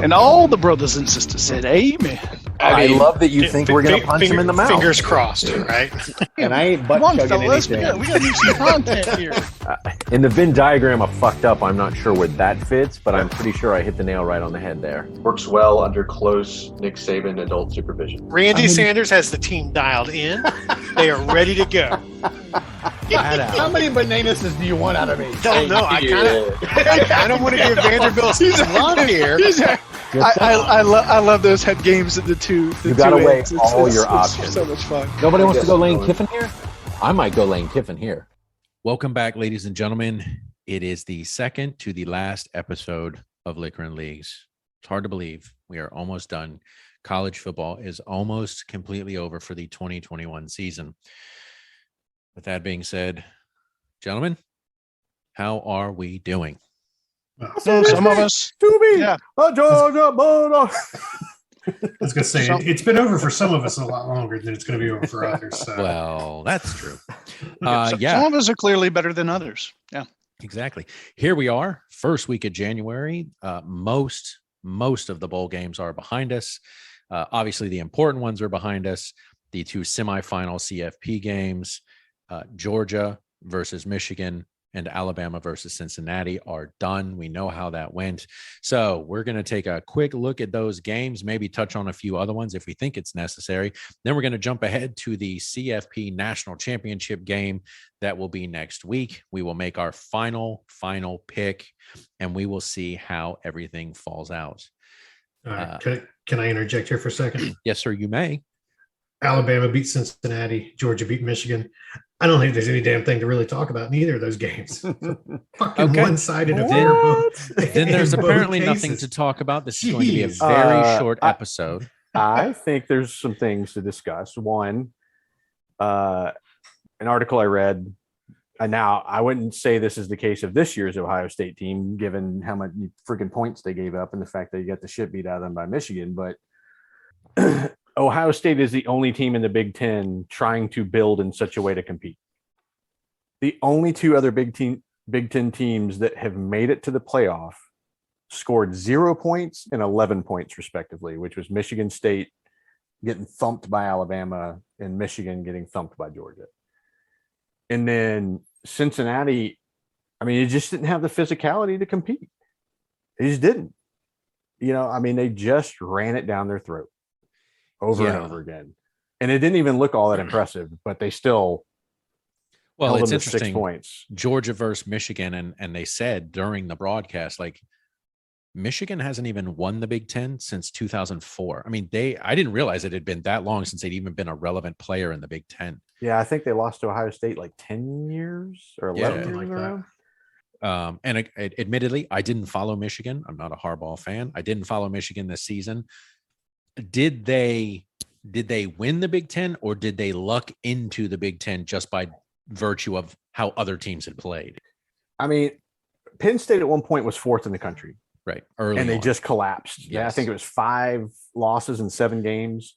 And all the brothers and sisters said, "Amen." I love that you think we're going to punch him in the mouth. Fingers crossed, right? And I ain't butt Come on, chugging fellas, anything. we got to do some content here. In the Venn diagram of fucked up, I'm not sure where that fits, but I'm pretty sure I hit the nail right on the head there. Works well under close Nick Saban adult supervision. Randy Sanders has the team dialed in. They are ready to go. How many bananas do you want out of me? Don't know. I kind of want to give Vanderbilt some love here. I love those head games at the two. You got to weigh all your it's options. so much fun. Nobody wants to go Lane Kiffin here? I might go Lane Kiffin here. Welcome back, ladies and gentlemen. It is the second to the last episode of Liquor and Leagues. It's hard to believe. We are almost done. College football is almost completely over for the 2021 season. With that being said, gentlemen, how are we doing? So some of us, yeah. I was going to say, it's been over for some of us a lot longer than it's going to be over for others. So. Well, that's true. Some of us are clearly better than others. Yeah, exactly. Here we are, first week of January. Most of the bowl games are behind us. Obviously, the important ones are behind us. The two semifinal CFP games, Georgia versus Michigan and Alabama versus Cincinnati, are done. We know how that went. So we're going to take a quick look at those games, maybe touch on a few other ones if we think it's necessary. Then we're going to jump ahead to the CFP National Championship game that will be next week. We will make our final pick, and we will see how everything falls out. All right. Can I interject here for a second? Yes, sir, you may. Alabama beat Cincinnati. Georgia beat Michigan. I don't think there's any damn thing to really talk about in either of those games. Fucking one-sided affair. Then there's apparently nothing to talk about. This is going to be a very short episode. I think there's some things to discuss. One, an article I read, and now I wouldn't say this is the case of this year's Ohio State team, given how many freaking points they gave up and the fact that you got the shit beat out of them by Michigan, but Ohio State is the only team in the Big Ten trying to build in such a way to compete. The only two other Big Ten teams that have made it to the playoff scored 0 points and 11 points, respectively, which was Michigan State getting thumped by Alabama and Michigan getting thumped by Georgia. And then Cincinnati, I mean, it just didn't have the physicality to compete. It just didn't. They just ran it down their throat over and over again. And it didn't even look all that impressive, but they still held it's them to interesting. 6 points. Georgia versus Michigan, and they said during the broadcast, like, Michigan hasn't even won the Big Ten since 2004. I mean, I didn't realize it had been that long since they'd even been a relevant player in the Big Ten. Yeah, I think they lost to Ohio State like 10 years or 11 years like ago. And admittedly, I didn't follow Michigan. I'm not a Harbaugh fan. I didn't follow Michigan this season. Did they win the Big Ten, or did they luck into the Big Ten just by virtue of how other teams had played? I mean, Penn State at one point was fourth in the country. Right. Early and they on. just collapsed. Yes. Yeah, I think it was 5 losses in 7 games.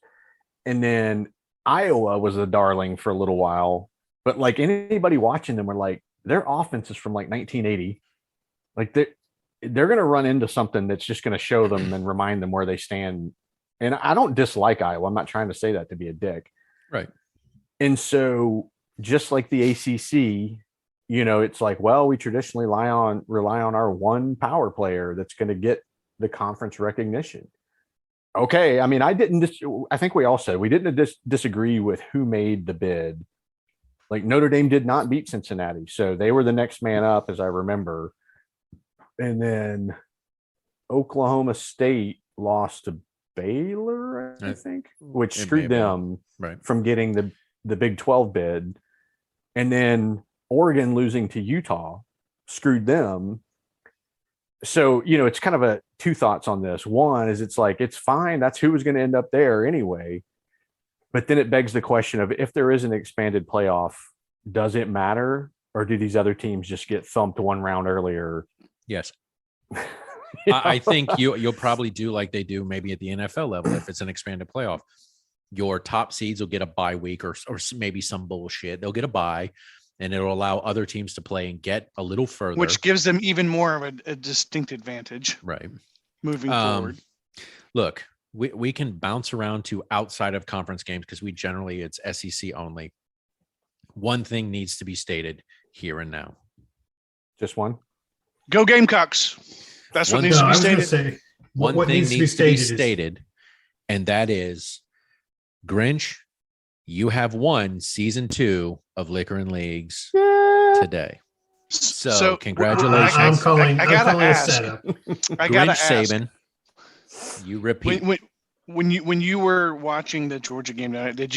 And then Iowa was a darling for a little while. But like anybody watching them were like, their offense is from like 1980. Like they're going to run into something that's just going to show them and remind them where they stand. And I don't dislike Iowa. I'm not trying to say that to be a dick. Right. And so just like the ACC, it's like, well, we traditionally rely on our one power player that's going to get the conference recognition. Okay. I mean, I think we all said we didn't disagree with who made the bid. Like Notre Dame did not beat Cincinnati. So they were the next man up, as I remember. And then Oklahoma State lost to Baylor, I think, which screwed them from getting the Big 12 bid. And then Oregon losing to Utah screwed them. So, it's kind of two thoughts on this. One is it's like, it's fine. That's who was going to end up there anyway. But then it begs the question of, if there is an expanded playoff, does it matter? Or do these other teams just get thumped one round earlier? Yes. I think you'll probably do like they do maybe at the NFL level. If it's an expanded playoff, your top seeds will get a bye week or maybe some bullshit. They'll get a bye, and it'll allow other teams to play and get a little further. Which gives them even more of a distinct advantage. Right. Moving forward. look, we can bounce around to outside of conference games because it's SEC only. One thing needs to be stated here and now. Just one. Go Gamecocks. That's what needs to be stated. One thing needs to be stated, and that is, Grinch, you have won season 2 of Liquor and Leagues today. So congratulations. I'm calling I gotta a ask. setup. I gotta Grinch ask. Saban, you repeat. When you were watching the Georgia game tonight, did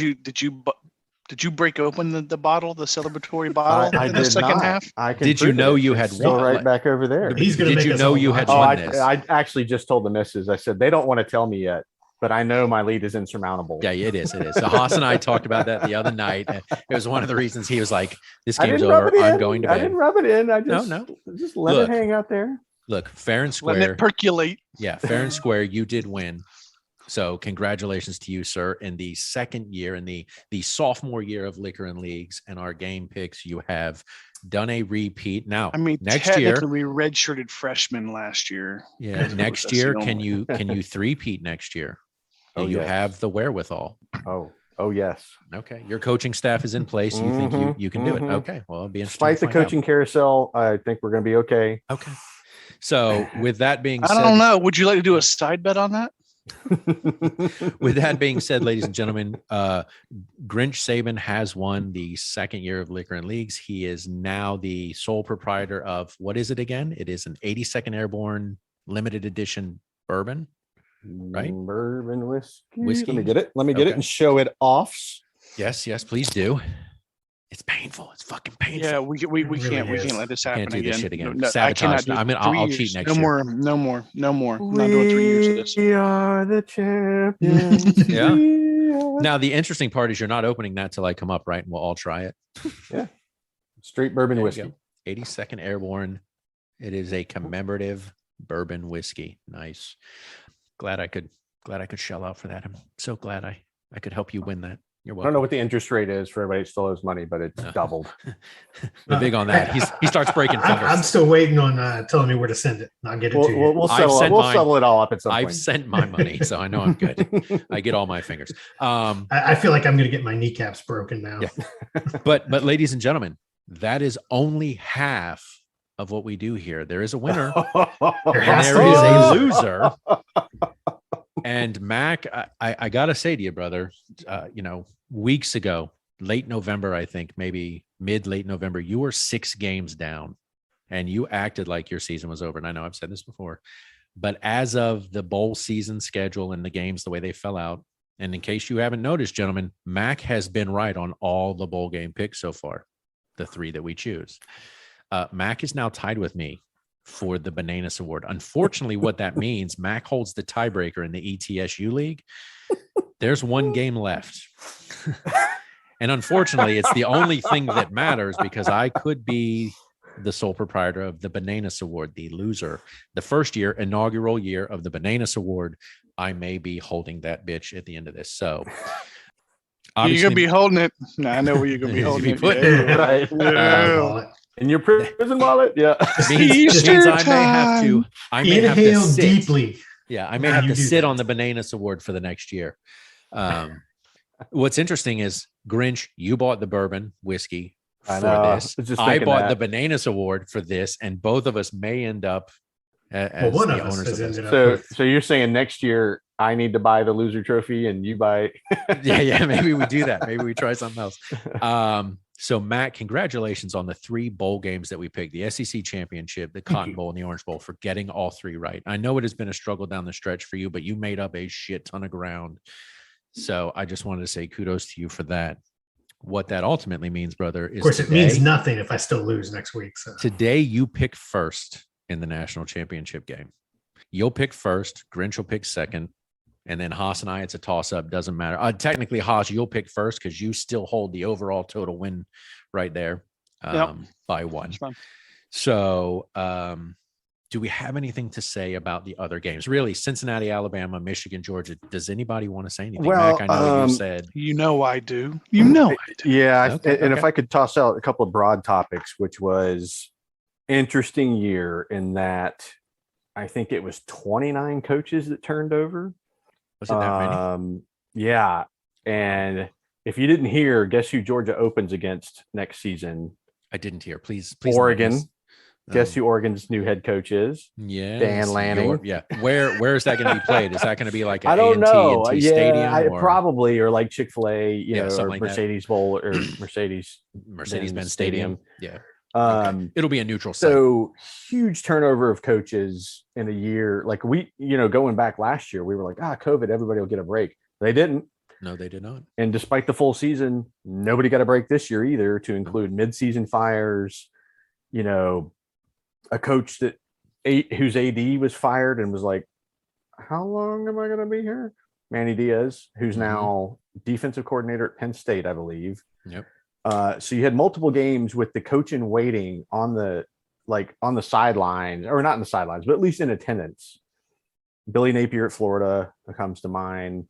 you break open the bottle, the celebratory bottle I in the did second not. half? Did you know you had still won? right back over there? He's gonna Did make you us know all you had watch. won this? I actually just told the missus. I said they don't want to tell me yet, but I know my lead is insurmountable. Yeah, it is. So Haas and I talked about that the other night. It was one of the reasons he was like, "This I game's didn't rub over. it in. I'm going to I bed." didn't rub it in. I just just let Look. it hang out there. Look, fair and Letting square. it percolate. Yeah, fair and square. You did win. So congratulations to you, sir. In the second year, in the sophomore year of Liquor and Leagues and our game picks, you have done a repeat. Now, I mean, next year, technically, we redshirted freshmen last year. yeah, next year, can you three-peat next year? Do you have the wherewithal? Oh yes. Okay, your coaching staff is in place. You think you can do it? Okay, well, it'll be interesting. Despite the coaching carousel, I think we're going to be okay. Okay. So with that being said, I don't know. Would you like to do a side bet on that? with that being said, ladies and gentlemen, Grinch Saban has won the second year of Liquor and Leagues. He is now the sole proprietor of, what is it again? It is an 82nd Airborne limited edition bourbon, right? Bourbon whiskey. Whiskey. Let me get it. Let me get it and show it off. Yes, please do. It's painful. It's fucking painful. Yeah, we can't let this happen Can't do again. this shit again. No, I Sabotage. cannot do I'll 3 cheat years. next No year. No more. I'm not doing 3 years of this. We are the champions. Yeah. We are- Now the interesting part is you're not opening that till I come up, right? And we'll all try it. Straight bourbon There you whiskey. go. 82nd Airborne. It is a commemorative bourbon whiskey. Nice. Glad I could shell out for that. I'm so glad I could help you win that. You're I welcome. don't know what the interest rate is for everybody that still owes money, but it's doubled. We're big on that. He starts breaking fingers. I'm still waiting on telling me where to send it. And I'll get it to you. We'll I've settle it. sent We'll mine. settle it all up at some I've point. sent my money, so I know I'm good. I get all my fingers. I feel like I'm going to get my kneecaps broken now. Yeah. But ladies and gentlemen, that is only half of what we do here. There is a winner. There And has there to be is a a loser. And Mac, I gotta say to you, brother, weeks ago, late November, I think, maybe late November, you were 6 games down and you acted like your season was over. And I know I've said this before, but as of the bowl season schedule and the games, the way they fell out, and in case you haven't noticed, gentlemen, Mac has been right on all the bowl game picks so far, the 3 that we choose. Mac is now tied with me for the Bananas Award. Unfortunately, what that means, Mac holds the tiebreaker in the ETSU League. There's 1 game left. And unfortunately, it's the only thing that matters because I could be the sole proprietor of the Bananas Award, the loser. The first inaugural year of the Bananas Award, I may be holding that bitch at the end of this. So You're going to be holding it. No, I know where you're going to be holding it. putting Yeah. Right. Yeah. In your prison wallet? Yeah. means I may have to Inhale sit. deeply. Yeah, I may How have you to do sit that. on the Bananas Award for the next year. What's interesting is, Grinch, you bought the bourbon whiskey I for know. this. I was just I thinking bought that. the Bananas Award for this, and both of us may end up as Well, one the of us owners has of this. ended up So, with. so you're saying next year I need to buy the loser trophy and you buy? Yeah, maybe we do that. Maybe we try something else. So Matt, congratulations on the 3 bowl games that we picked: the SEC Championship, the Cotton Bowl, and the Orange Bowl, for getting all 3 right. I know it has been a struggle down the stretch for you, but you made up a shit ton of ground. So I just wanted to say kudos to you for that. What that ultimately means, brother, is Of course, it today, means nothing if I still lose next week. So today you pick first in the national championship game. You'll pick first, Grinch will pick second, and then Haas and I, it's a toss-up. Doesn't matter. Technically, Haas, you'll pick first because you still hold the overall total win right there by 1. That's fine. So do we have anything to say about the other games? Really, Cincinnati, Alabama, Michigan, Georgia. Does anybody want to say anything? Well, Mac, I know you said. You know I do. You know I do. Yeah. Okay, and if okay. I could toss out a couple of broad topics, which was interesting year in that I think it was 29 coaches that turned over. Was it that many? Yeah. And if you didn't hear, guess who Georgia opens against next season? I didn't hear. Please. Oregon. Guess who Oregon's new head coach is? Yeah, Dan Lanning. Where is that going to be played? Is that going to be like I don't know. AT&T Stadium? Or? Probably, or like Chick-fil-A, or like Mercedes Bowl or Mercedes-Benz Stadium. Yeah. It'll be a neutral site. So huge turnover of coaches in a year. Like going back last year, we were like, COVID, everybody will get a break. They didn't. No, they did not. And despite the full season, nobody got a break this year either, to include mid-season fires, a coach whose AD was fired and was like, how long am I going to be here? Manny Diaz, who's now defensive coordinator at Penn State, I believe. Yep. So you had multiple games with the coach in waiting on the sidelines, or not in the sidelines, but at least in attendance. Billy Napier at Florida comes to mind.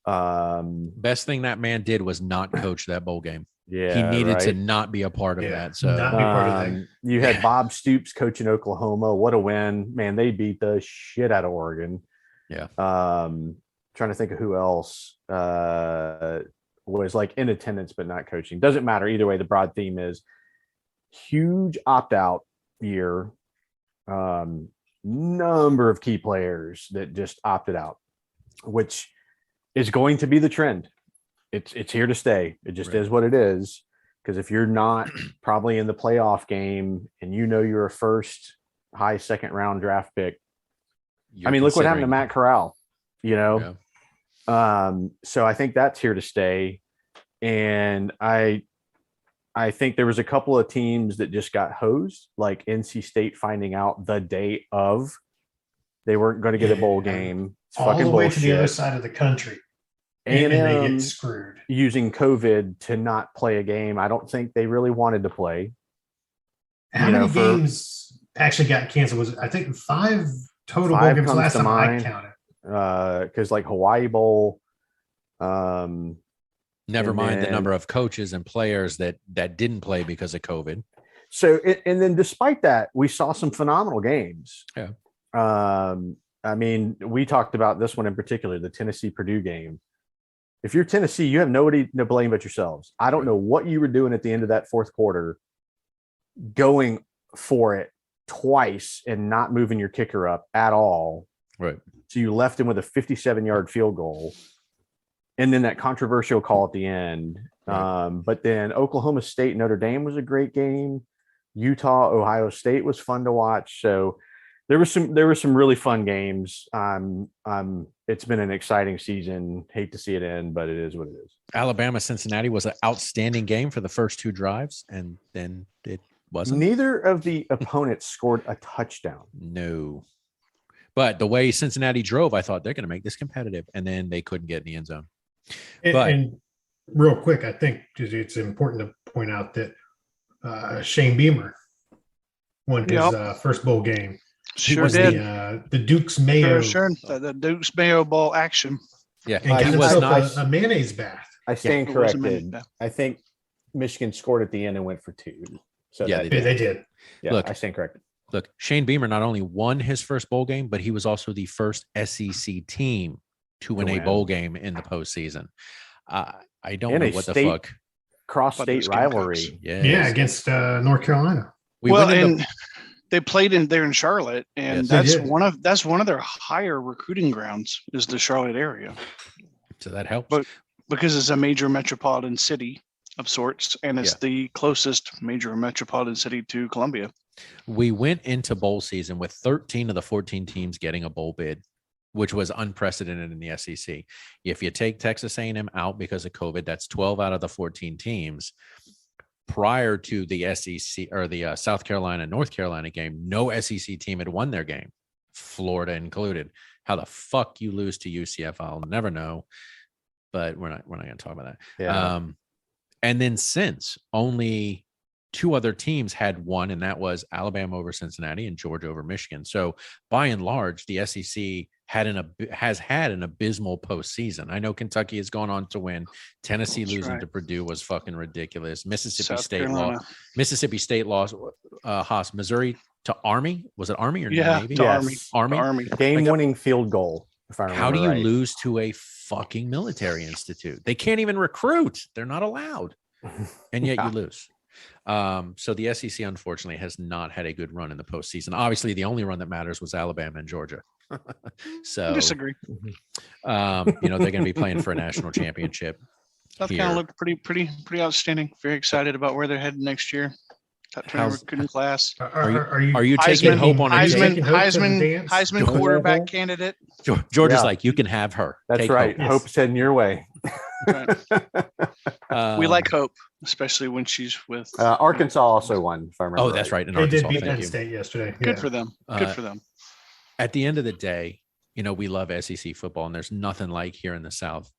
Best thing that man did was not coach that bowl game. Yeah, he needed to not be a part of that. So not be part of that. You had Bob Stoops coaching Oklahoma. What a win, man! They beat the shit out of Oregon. Yeah. Trying to think of who else was like in attendance but not coaching. Doesn't matter either way. The broad theme is huge opt-out year. Number of key players that just opted out, which is going to be the trend. It's here to stay. It just is what it is. Because if you're not probably in the playoff game and you're a first high second round draft pick, look what happened to Matt Corral, Yeah. So I think that's here to stay. And I think there was a couple of teams that just got hosed, like NC State finding out the day of they weren't going to get a bowl game. It's all fucking the way bullshit. to the other side of the country. And they get screwed. Using COVID to not play a game. I don't think they really wanted to play. How many games actually got canceled? Was it, I think 5 total bowl games last time I counted. Because like Hawaii Bowl. Never mind the number of coaches and players that didn't play because of COVID. So, and then despite that, we saw some phenomenal games. Yeah. We talked about this one in particular, the Tennessee-Purdue game. If you're Tennessee, you have nobody to blame but yourselves. I don't know what you were doing at the end of that fourth quarter, going for it twice and not moving your kicker up at all. Right. So you left him with a 57-yard field goal. And then that controversial call at the end. Right. But then Oklahoma State, Notre Dame was a great game. Utah, Ohio State was fun to watch. So there were some really fun games. It's been an exciting season. Hate to see it end, but it is what it is. Alabama, Cincinnati was an outstanding game for the first 2 drives, and then it wasn't. Neither of the opponents scored a touchdown. No. But the way Cincinnati drove, I thought they're going to make this competitive, and then they couldn't get in the end zone. And real quick, I think it's important to point out that Shane Beamer won his first bowl game. Sure did. The Duke's Mayo. Sure. The Duke's Mayo Bowl action. Yeah. And got himself a mayonnaise bath. I stand corrected. I think Michigan scored at the end and went for 2. So yeah, they did. Yeah, look, I stand corrected. Look, Shane Beamer not only won his first bowl game, but he was also the first SEC team to win a bowl game in the postseason. I don't know what the fuck. Cross-state rivalry. Yeah, against North Carolina. They played there in Charlotte, and that's one of their higher recruiting grounds is the Charlotte area. So that helps. But because it's a major metropolitan city of sorts, and it's the closest major metropolitan city to Columbia. We went into bowl season with 13 of the 14 teams getting a bowl bid, which was unprecedented in the SEC. If you take Texas A&M out because of COVID, that's 12 out of the 14 teams. Prior to the SEC or the South Carolina, North Carolina game, no SEC team had won their game, Florida included. How the fuck you lose to UCF, I'll never know. But we're not going to talk about that. Yeah. And then since only 2 other teams had won, and that was Alabama over Cincinnati and Georgia over Michigan. So by and large, the SEC has had an abysmal postseason. I know Kentucky has gone on to win. Tennessee losing to Purdue was fucking ridiculous. Mississippi State lost. Haas. Missouri to Army. Was it Army or Navy? To Army. Game-winning field goal if I How remember do you right. lose to a fucking military institute? They can't even recruit. They're not allowed. And yet Yeah. you lose. So the SEC, unfortunately, has not had a good run in the postseason. Obviously, the only run that matters was Alabama and Georgia. So, I disagree. they're going to be playing for a national championship. South here. Carolina looked pretty outstanding. Very excited about where they're headed next year. Top 20 recruiting class. Are you taking Heisman- hope on a Heisman, team? Heisman quarterback candidate. Georgia's Yeah. like, you can have her. That's Take right. hope. Hope's heading your way. Right. We like Hope, especially when she's with Arkansas also won, if I remember. Oh, that's right. In They did Arkansas. beat Thank Penn you. State yesterday. Good Yeah. for them. Good for them. At the end of the day, we love SEC football, and there's nothing like here in the South,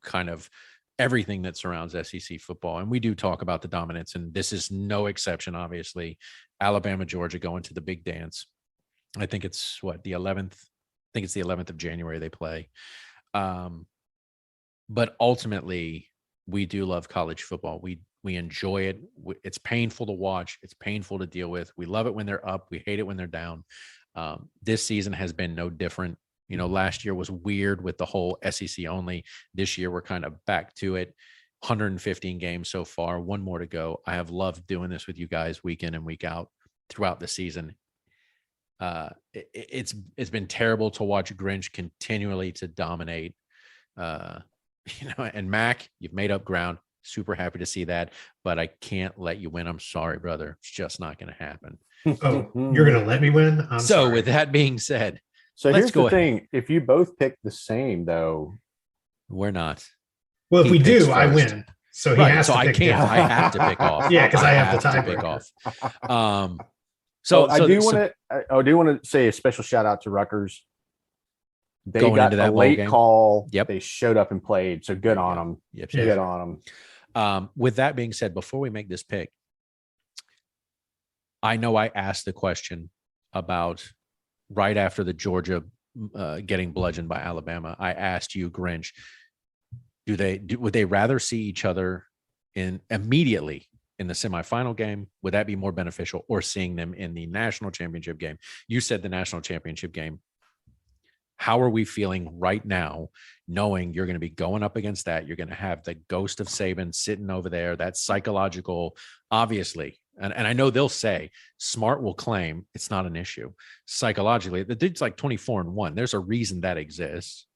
kind of everything that surrounds SEC football. And we do talk about the dominance, and this is no exception, obviously. Alabama, Georgia going to the big dance. I think it's the 11th. I think it's the 11th of January they play. But ultimately, we do love college football. We enjoy it. It's painful to watch. It's painful to deal with. We love it when they're up. We hate it when they're down. This season has been no different. Last year was weird with the whole SEC only. This year, we're kind of back to it. 115 games so far, one more to go. I have loved doing this with you guys week in and week out throughout the season. It's been terrible to watch Grinch continually to dominate. And Mac, you've made up ground. Super happy to see that, but I can't let you win. I'm sorry, brother. It's just not going to happen. Oh, you're going to let me win? I'm So sorry. with that being said, So let's here's go the thing. If you both pick the same, though, we're not. Well, if he we picks do, I first. win. So he Right. has So to I pick can't. different. I have to pick off. Yeah, because I have the to pick tiebreaker. off. So I do want to say a special shout out to Rutgers. They Going got into that a bowl late game. call. Yep. They showed up and played. So good on them. Yep. Yeah. Good on them. With that being said, before we make this pick, I know I asked the question about right after the Georgia getting bludgeoned by Alabama. I asked you, Grinch, would they rather see each other immediately in the semifinal game? Would that be more beneficial, or seeing them in the national championship game? You said the national championship game. How are we feeling right now, knowing you're going to be going up against that? You're going to have the ghost of Saban sitting over there. That's psychological, obviously. And I know they'll say, Smart will claim it's not an issue. Psychologically, the dude's like 24-1. There's a reason that exists,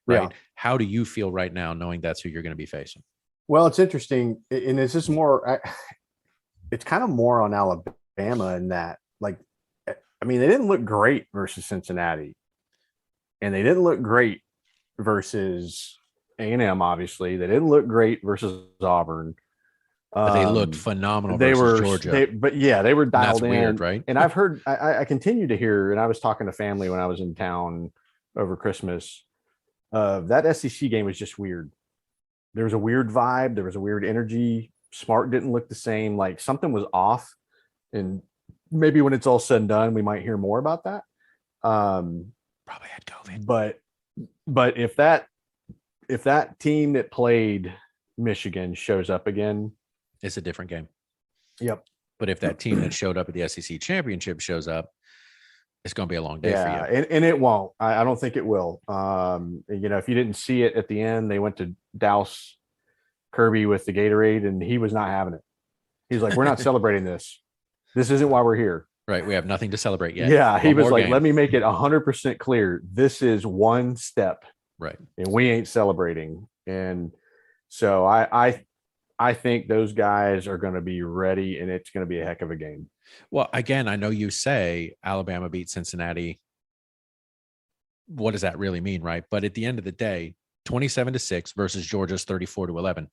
right? Yeah. How do you feel right now, knowing that's who you're going to be facing? Well, it's interesting. And this is more, it's kind of more on Alabama in that, they didn't look great versus Cincinnati. And they didn't look great versus A&M, obviously. They didn't look great versus Auburn. But they looked phenomenal They versus were, Georgia. they were dialed That's in. weird, right? And I've heard, I continue to hear, and I was talking to family when I was in town over Christmas. That SEC game was just weird. There was a weird vibe. There was a weird energy. Smart didn't look the same. Like something was off. And maybe when it's all said and done, we might hear more about that. Probably had COVID. But if that team that played Michigan shows up again, It's a different game. Yep. But if that team that showed up at the SEC championship shows up, it's going to be a long day for you. And it won't. I don't think it will. If you didn't see it at the end, they went to douse Kirby with the Gatorade, and he was not having it. He's like, "We're not celebrating this. This isn't why we're here." Right. We have nothing to celebrate yet. Yeah. He One was more like, game. "Let me make it 100% clear. This is one step, Right. and we ain't celebrating." And so I think those guys are going to be ready, and it's going to be a heck of a game. Well, again, I know you say Alabama beat Cincinnati. What does that really mean, right? But at the end of the day, 27-6 versus Georgia's 34-11.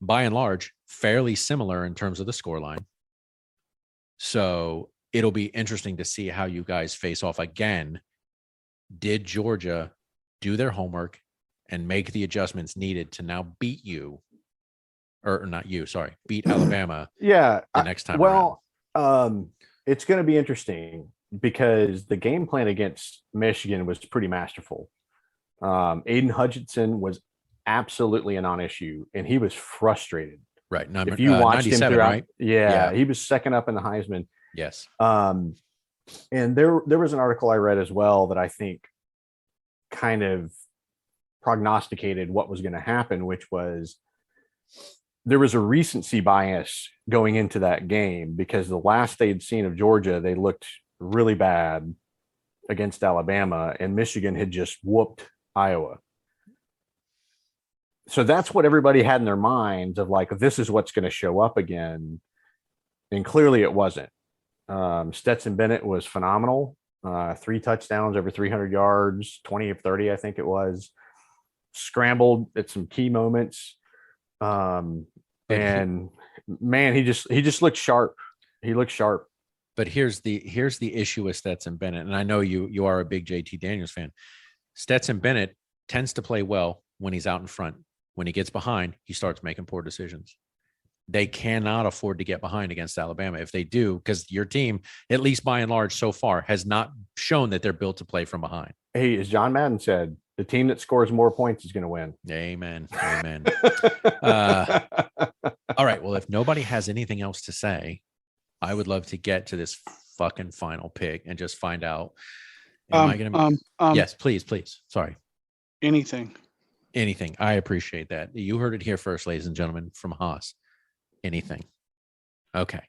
By and large, fairly similar in terms of the scoreline. So it'll be interesting to see how you guys face off again. Did Georgia do their homework and make the adjustments needed to now beat you? Or not you, sorry, beat Alabama Yeah. the next time around? It's going to be interesting because the game plan against Michigan was pretty masterful. Aiden Hutchinson was absolutely a non-issue, and he was frustrated. Right. If you watched him throughout, right? yeah, he was second up in the Heisman. Yes. And there was an article I read as well that I think kind of prognosticated what was going to happen, which was there was a recency bias going into that game because the last they had seen of Georgia, they looked really bad against Alabama, and Michigan had just whooped Iowa. So that's what everybody had in their minds of like, this is what's going to show up again. And clearly it wasn't. Stetson Bennett was phenomenal. 3 touchdowns, over 300 yards, 20 of 30, I think it was. Scrambled at some key moments. And man, he just looked sharp. He looked sharp. But here's the issue with Stetson Bennett, and I know you are a big JT Daniels fan. Stetson Bennett tends to play well when he's out in front. When he gets behind, he starts making poor decisions. They cannot afford to get behind against Alabama. If they do, because your team, at least by and large so far, has not shown that they're built to play from behind. Hey, as John Madden said, the team that scores more points is going to win. Amen. Amen. All right. Well, if nobody has anything else to say, I would love to get to this fucking final pick and just find out. Yes, please. Sorry. Anything. I appreciate that. You heard it here first, ladies and gentlemen, from Haas. Anything. Okay.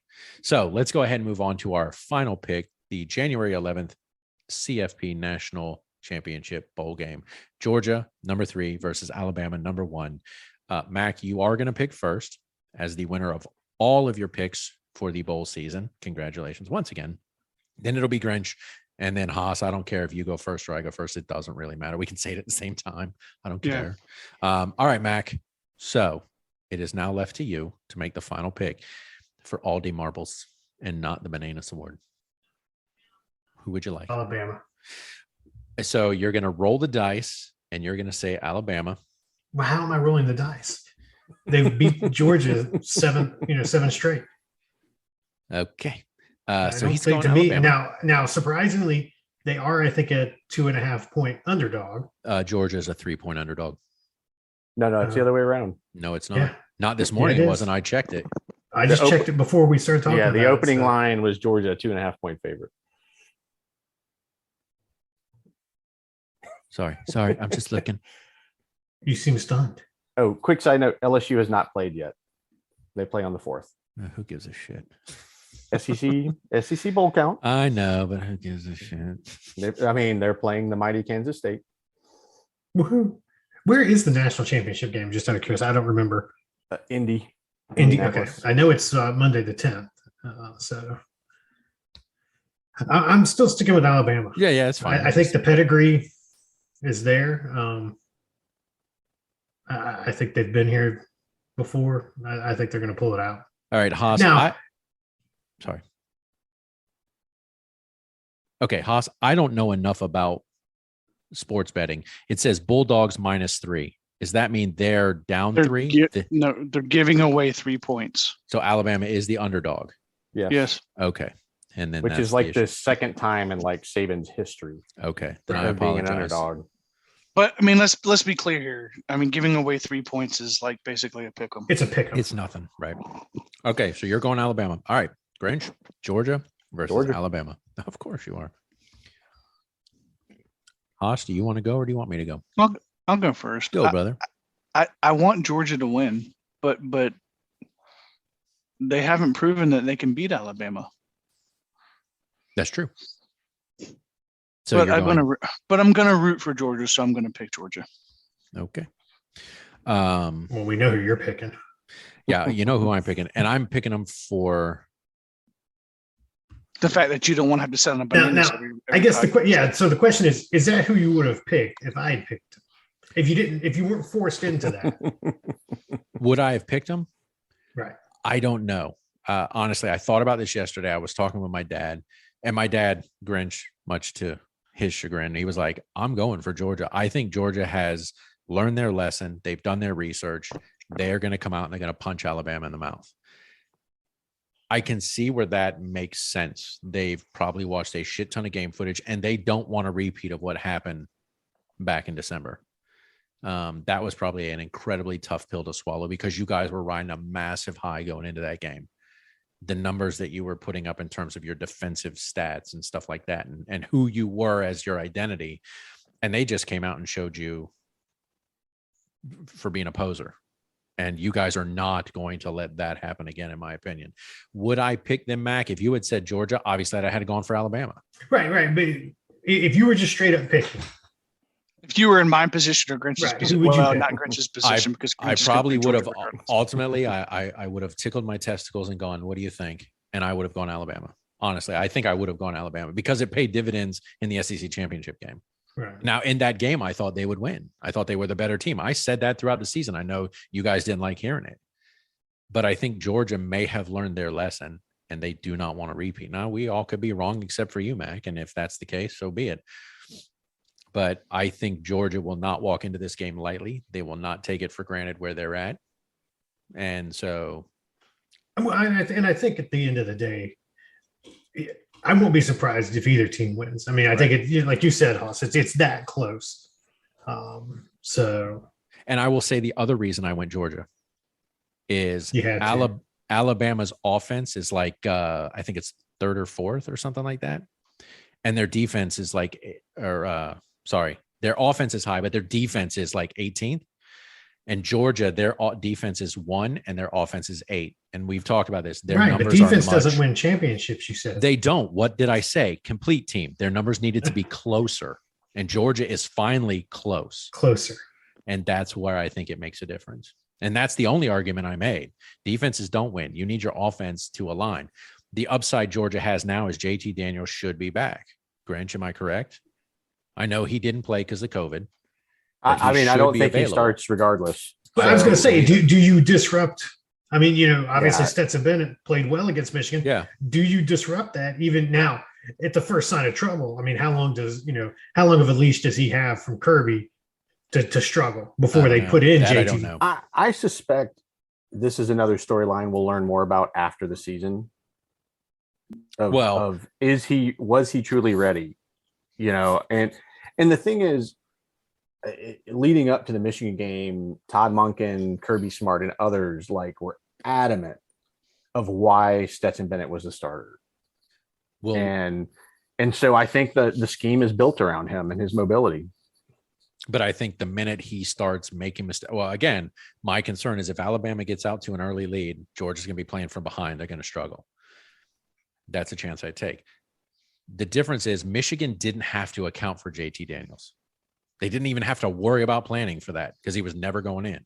So let's go ahead and move on to our final pick, the January 11th CFP National Championship Bowl game. Georgia, number 3 versus Alabama, number 1. Mac, you are going to pick first as the winner of all of your picks for the bowl season. Congratulations once again. Then it'll be Grinch. And then Haas, I don't care if you go first or I go first. It doesn't really matter. We can say it at the same time. I don't care. All right, Mac. So it is now left to you to make the final pick for Aldi Marbles and not the Bananas Award. Who would you like? Alabama. So you're going to roll the dice and you're going to say Alabama. Well, how am I rolling the dice? They've beat Georgia 7 straight. Okay. So he's going to me now. Surprisingly, they are, I think, a 2.5 point underdog. Georgia is a 3-point underdog. No, it's the other way around. No, it's not. Yeah. Not this morning. It wasn't. I checked it. I just checked it before we started talking. Yeah, about the opening it, so. line was Georgia, 2.5 point favorite. Sorry. I'm just looking. You seem stunned. Oh, quick side note: LSU has not played yet. They play on the 4th. Who gives a shit? SEC bowl count. I know, but who gives a shit? They're playing the mighty Kansas State. Woohoo! Where is the national championship game? Just out of curiosity, I don't remember. Indy. Okay, I know it's Monday the 10th. So I'm still sticking with Alabama. Yeah, it's fine. I think the pedigree is there. I think they've been here before. I think they're going to pull it out. All right, Haas. Sorry. Okay, Haas, I don't know enough about sports betting. It says Bulldogs -3. Does that mean they're down 3? No, they're giving away 3 points. So Alabama is the underdog. Yeah. Yes. Okay. And then which is like the second time in like Saban's history. Okay. Then I being an underdog. But I mean, let's be clear here. I mean, giving away 3 points is like basically a pick 'em. It's a pick 'em. It's nothing, right? Okay, so you're going Alabama. All right, Grinch, Georgia versus Georgia. Alabama. Of course you are. Haas, do you want to go or do you want me to go? I'll go first. Go, brother. I want Georgia to win, but they haven't proven that they can beat Alabama. That's true. So But I'm gonna root for Georgia, so I'm gonna pick Georgia. Okay. Well, we know who you're picking. Yeah, you know who I'm picking, and I'm picking them for The fact that you don't want to have to send a bananas. Every I guess podcast. So the question is that who you would have picked if I had picked him? If you weren't forced into that? Would I have picked them? Right. I don't know. Honestly, I thought about this yesterday. I was talking with my dad, and my dad, Grinch, much to his chagrin, he was like, I'm going for Georgia. I think Georgia has learned their lesson. They've done their research. They're going to come out and they're going to punch Alabama in the mouth. I can see where that makes sense. They've probably watched a shit ton of game footage and they don't want a repeat of what happened back in December. That was probably an incredibly tough pill to swallow because you guys were riding a massive high going into that game. The numbers that you were putting up in terms of your defensive stats and stuff like that, and who you were as your identity. And they just came out and showed you for being a poser. And you guys are not going to let that happen again, in my opinion. Would I pick them, Mac? If you had said Georgia, obviously I had gone for Alabama. Right. But if you were just straight up picking, if you were in my position or Grinch's Right, position, who would you well, pick? not Grinch's position, because I Grinch is probably gonna pick would have Georgia regardless. ultimately I would have tickled my testicles and gone, what do you think? And I would have gone Alabama. Honestly, I think I would have gone Alabama because it paid dividends in the SEC championship game. right? Now, in that game, I thought they would win. I thought they were the better team. I said that throughout the season. I know you guys didn't like hearing it, but I think Georgia may have learned their lesson and they do not want to repeat. Now, we all could be wrong except for you, Mac. And if that's the case, so be it. But I think Georgia will not walk into this game lightly. They will not take it for granted where they're at. And so. And I think at the end of the day, I won't be surprised if either team wins. I mean, I think it, like you said, Hoss, it's that close. And I will say the other reason I went Georgia is You had to. Alabama's offense is like, I think it's third or fourth or something like that. And their defense is like, their offense is high, but their defense is like 18th. And Georgia, their defense is 1 and their offense is 8. And we've talked about this. Their right, but numbers defense aren't much. doesn't win championships. You said They don't. What did I say? Complete team. Their numbers needed to be closer. And Georgia is finally closer. And that's where I think it makes a difference. And that's the only argument I made. Defenses don't win. You need your offense to align. The upside Georgia has now is JT Daniels should be back. Grinch, am I correct? I know he didn't play because of COVID. I mean, I should don't be think he available. starts regardless. But I was going to say, do you disrupt? I mean, obviously Yeah. Stetson Bennett played well against Michigan. Yeah. Do you disrupt that even now at the first sign of trouble? I mean, how long of a leash does he have from Kirby to struggle before they put in That JT? I don't know. I suspect this is another storyline we'll learn more about after the season. Was he truly ready? And the thing is, leading up to the Michigan game, Todd Monken, Kirby Smart, and others were adamant of why Stetson Bennett was the starter. Well, and so I think the scheme is built around him and his mobility. But I think the minute he starts making mistakes, well, again, my concern is if Alabama gets out to an early lead, Georgia's going to be playing from behind. They're going to struggle. That's a chance I take. The difference is Michigan didn't have to account for JT Daniels. They didn't even have to worry about planning for that because he was never going in.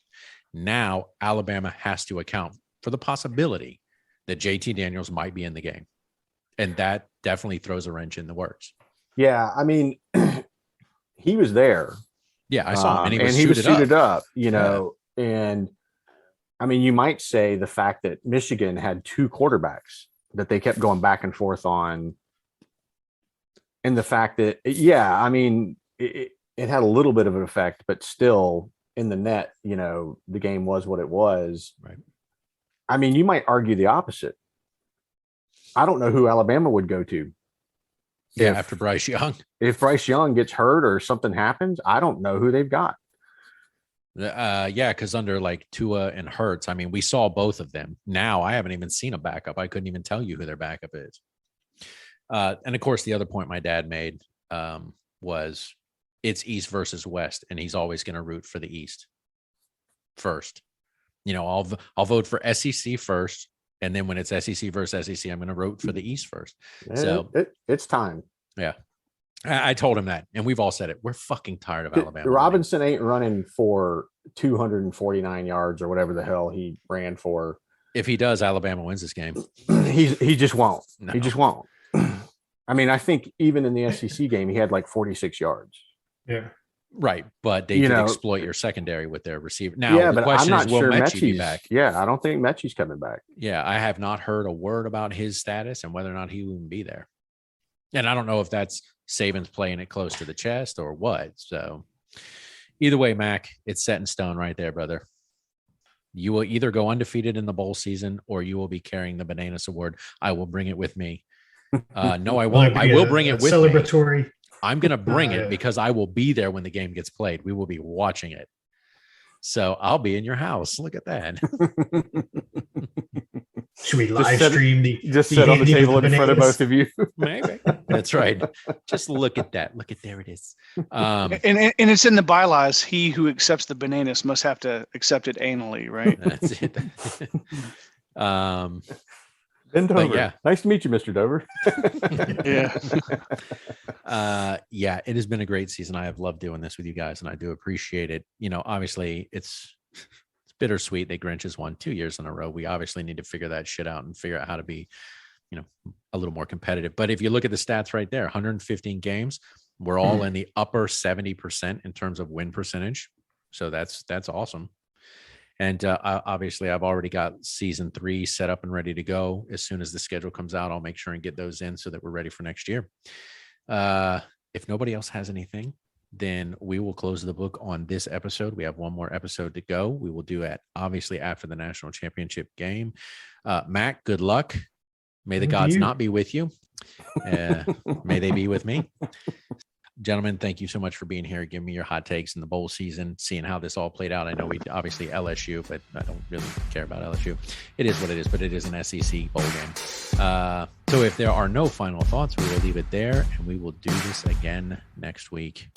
Now Alabama has to account for the possibility that JT Daniels might be in the game. And that definitely throws a wrench in the works. Yeah. I mean, he was there. Yeah, I saw him, and he was suited up, Yeah. And I mean, you might say the fact that Michigan had 2 quarterbacks that they kept going back and forth on, and the fact that, I mean, it had a little bit of an effect, but still in the net, the game was what it was. Right. I mean, you might argue the opposite. I don't know who Alabama would go to. After Bryce Young. If Bryce Young gets hurt or something happens, I don't know who they've got. Because under Tua and Hurts, I mean, we saw both of them. Now I haven't even seen a backup. I couldn't even tell you who their backup is. And of course, the other point my dad made was it's East versus West, and he's always going to root for the East first. I'll vote for SEC first. And then when it's SEC versus SEC, I'm going to root for the East first. So it's time. Yeah. I told him that. And we've all said it. We're fucking tired of Alabama. Robinson ain't running for 249 yards or whatever the hell he ran for. If he does, Alabama wins this game. He just won't. No. He just won't. I mean, I think even in the SEC game, he had 46 yards. Yeah. Right, but they did exploit your secondary with their receiver. Now, the but question I'm not is, will sure Mechie be back? Yeah, I don't think Mechie's coming back. Yeah, I have not heard a word about his status and whether or not he will be there. And I don't know if that's Saban's playing it close to the chest or what. So either way, Mac, it's set in stone right there, brother. You will either go undefeated in the bowl season or you will be carrying the Bananas Award. I will bring it with me. No, I won't. I will bring it with me. Celebratory. I'm going to bring it because I will be there when the game gets played. We will be watching it. So I'll be in your house. Look at that. Should we live stream the sit on the table in front of both of you? Maybe. That's right. Just look at that. Look at there it is. And it's in the bylaws. He who accepts the bananas must have to accept it anally, right? That's it. Ben Dover. yeah. Nice to meet you, Mr. Dover. Yeah. It has been a great season. I have loved doing this with you guys, and I do appreciate it. Obviously it's bittersweet that Grinch has won 2 years in a row. We obviously need to figure that shit out and figure out how to be, a little more competitive. But if you look at the stats right there, 115 games, we're all in the upper 70% in terms of win percentage. So that's awesome. And obviously, I've already got season 3 set up and ready to go. As soon as the schedule comes out, I'll make sure and get those in so that we're ready for next year. If nobody else has anything, then we will close the book on this episode. We have one more episode to go. We will do it, obviously, after the national championship game. Mac, good luck. May the gods not be with you. May they be with me. Gentlemen, thank you so much for being here. Give me your hot takes in the bowl season, seeing how this all played out. I know we obviously LSU, but I don't really care about LSU. It is what it is, but it is an SEC bowl game. So if there are no final thoughts, we will leave it there, and we will do this again next week.